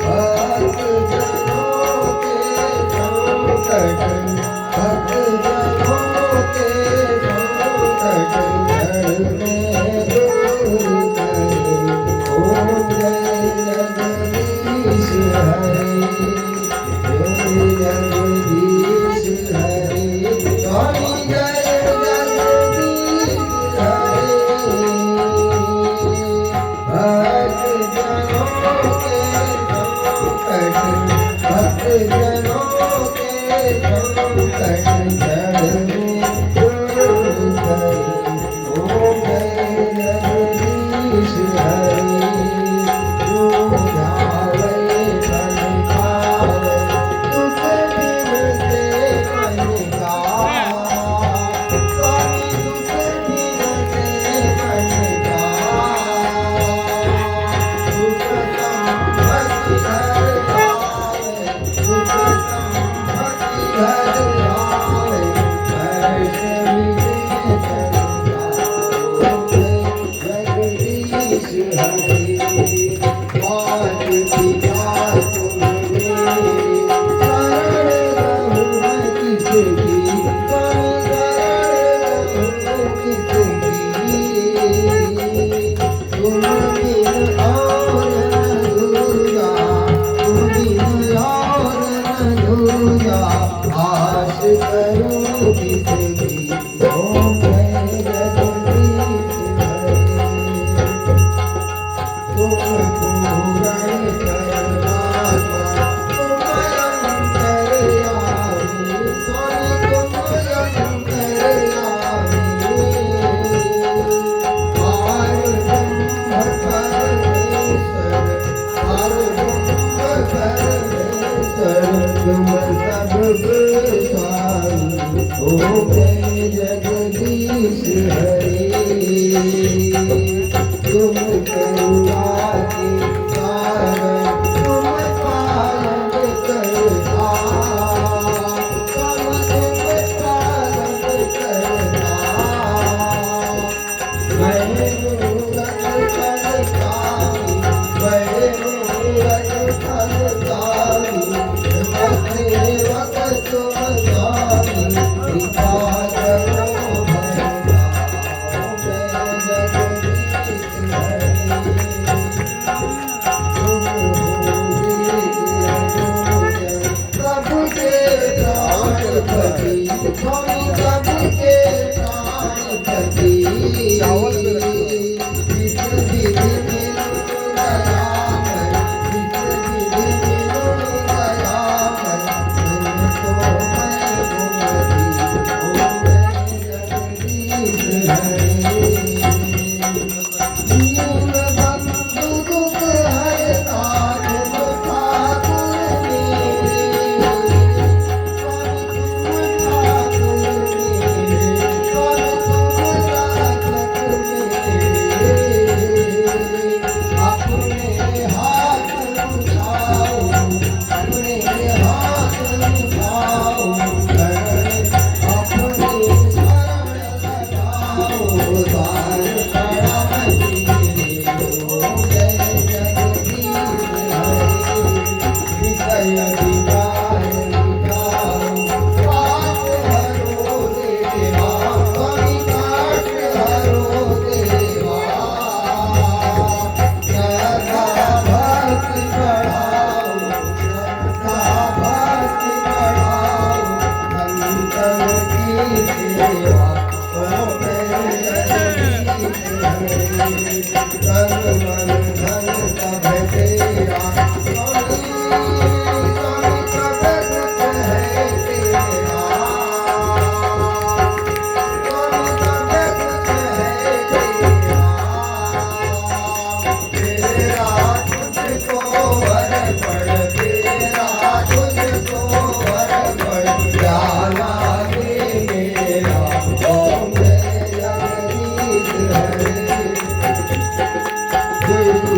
भक्त जनों के संकट जगदीश हरे स्वामी जय जगदीश हरे भक्त जनों के संकट भक्त जनों के संकट जड़ में दूर करे ओम जय जगदीश हरे आश करो किसकी ओम जय जगदीश हरे तुम पूरण परमात्मा तुम अंतर्यामी स्वामी तुम अंतर्यामी पार ब्रह्म परमेश्वर पार ब्रह्म परमेश्वर तुम सब स्वामी ओम जय जगदीश हरे तुम करुणा के कारण तुम पालन करता तुम पालन करता मैं मूरत फलदायी मैं मूरत फलदायी वक्त तुम स्वामी कृपा करो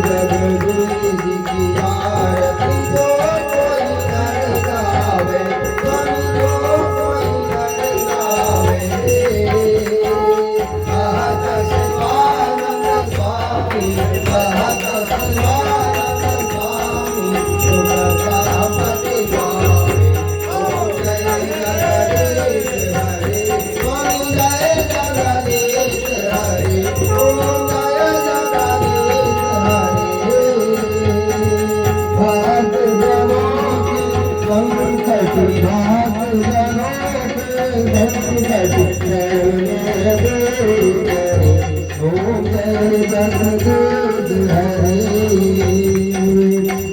जगदीश दूध हरे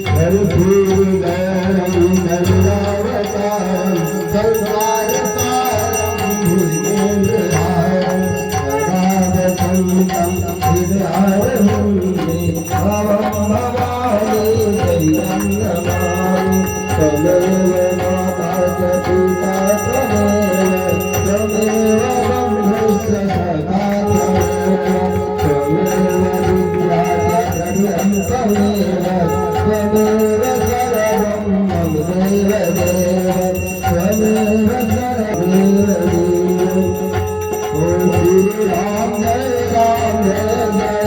भरपूर गरम नंदावतारम संसार सारम भुजगेन्द्रहारम सदा वसंतम हृदयारहं भवं भवानी शरीरं नमामि त्वमेव माता च पिता त्वमेव ब्रह्मश्च सखा त्वमेव विद्या च द्रव्यं त्वमेव सर्वं मम देव देव त्वमेव सर्वमेव देव ओ श्री राम जय राम जय जय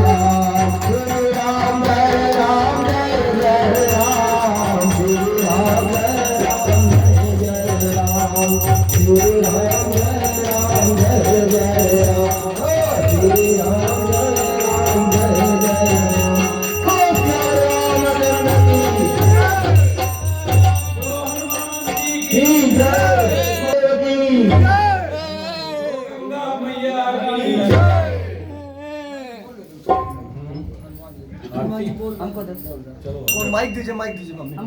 राम श्री राम जय राम जय जय राम श्री राम जय राम जय जय राम श्री राम जय राम जय जय राम श्री राम जय राम जय जय राम की जय की हमको दो माइक दीजिए मम्मी। हमको